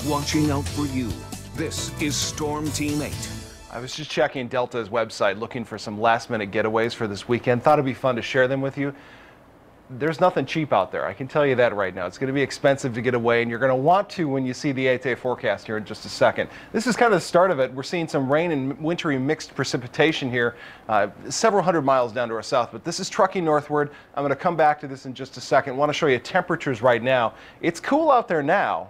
watching out for you. This is Storm Team 8. I was just checking Delta's website looking for some last-minute getaways for this weekend. Thought it'd be fun to share them with you. There's nothing cheap out there. I can tell you that right now. It's going to be expensive to get away, and you're going to want to when you see the 8-day forecast here in just a second. This is kind of the start of it. We're seeing some rain and wintry mixed precipitation here, several hundred miles down to our south, but this is trucking northward. I'm going to come back to this in just a second. I want to show you temperatures right now. It's cool out there now,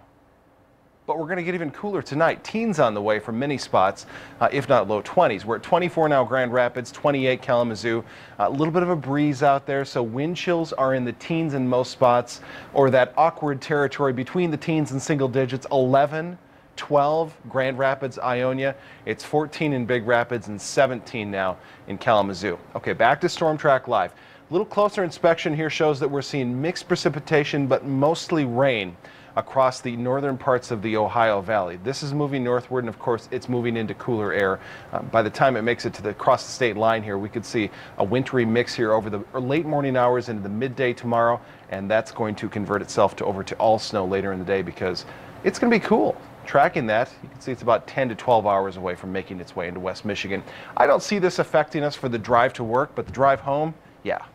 but we're going to get even cooler tonight. Teens on the way from many spots, if not low 20s. We're at 24 now Grand Rapids, 28 Kalamazoo. A little bit of a breeze out there, so wind chills are in the teens in most spots, or that awkward territory between the teens and single digits. 11, 12 Grand Rapids, Ionia. It's 14 in Big Rapids and 17 now in Kalamazoo. Okay, back to Storm Track Live. A little closer inspection here shows that we're seeing mixed precipitation, but mostly rain across the northern parts of the Ohio Valley. This is moving northward, and of course it's moving into cooler air. By the time it makes it to across the state line here, we could see a wintry mix here over the late morning hours into the midday tomorrow, and that's going to convert itself over to all snow later in the day because it's going to be cool. Tracking that, you can see it's about 10 to 12 hours away from making its way into West Michigan. I don't see this affecting us for the drive to work, but the drive home, yeah,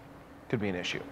could be an issue.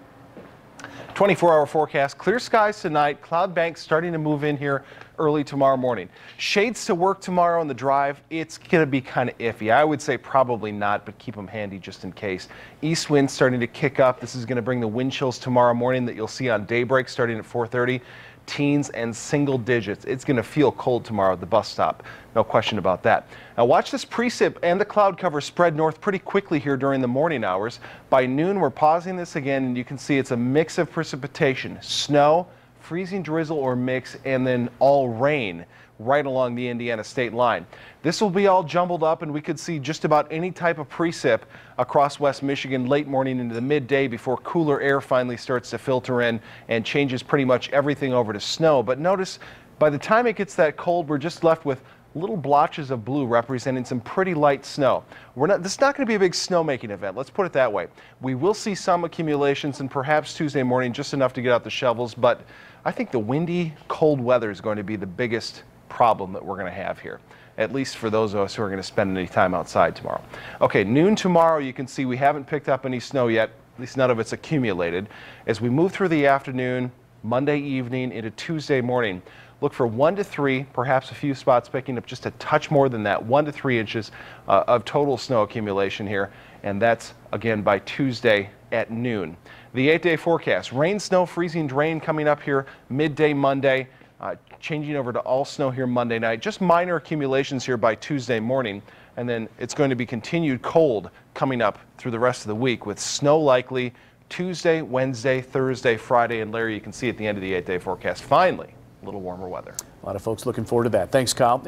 24-hour forecast, clear skies tonight, cloud banks starting to move in here early tomorrow morning. Shades to work tomorrow on the drive, it's going to be kind of iffy. I would say probably not, but keep them handy just in case. East winds starting to kick up. This is going to bring the wind chills tomorrow morning that you'll see on daybreak starting at 4:30. Teens and single digits. It's going to feel cold tomorrow at the bus stop. No question about that. Now watch this precip and the cloud cover spread north pretty quickly here during the morning hours. By noon, we're pausing this again, and you can see it's a mix of precipitation, snow, freezing drizzle or mix, and then all rain right along the Indiana state line. This will be all jumbled up, and we could see just about any type of precip across West Michigan late morning into the midday before cooler air finally starts to filter in and changes pretty much everything over to snow. But notice, by the time it gets that cold, we're just left with little blotches of blue representing some pretty light snow. This is not going to be a big snowmaking event, let's put it that way. We will see some accumulations, and perhaps Tuesday morning just enough to get out the shovels, but I think the windy, cold weather is going to be the biggest problem that we're going to have here, at least for those of us who are going to spend any time outside tomorrow. Okay, noon tomorrow, you can see we haven't picked up any snow yet, at least none of it's accumulated. As we move through the afternoon, Monday evening into Tuesday morning, look for 1 to 3, perhaps a few spots picking up just a touch more than that, 1 to 3 inches of total snow accumulation here, and that's again by Tuesday at noon. The 8-day forecast, rain, snow, freezing rain coming up here midday Monday, changing over to all snow here Monday night, just minor accumulations here by Tuesday morning, and then it's going to be continued cold coming up through the rest of the week with snow likely Tuesday, Wednesday, Thursday, Friday, and Larry, you can see at the end of the 8-day forecast, finally, a little warmer weather. A lot of folks looking forward to that. Thanks, Kyle.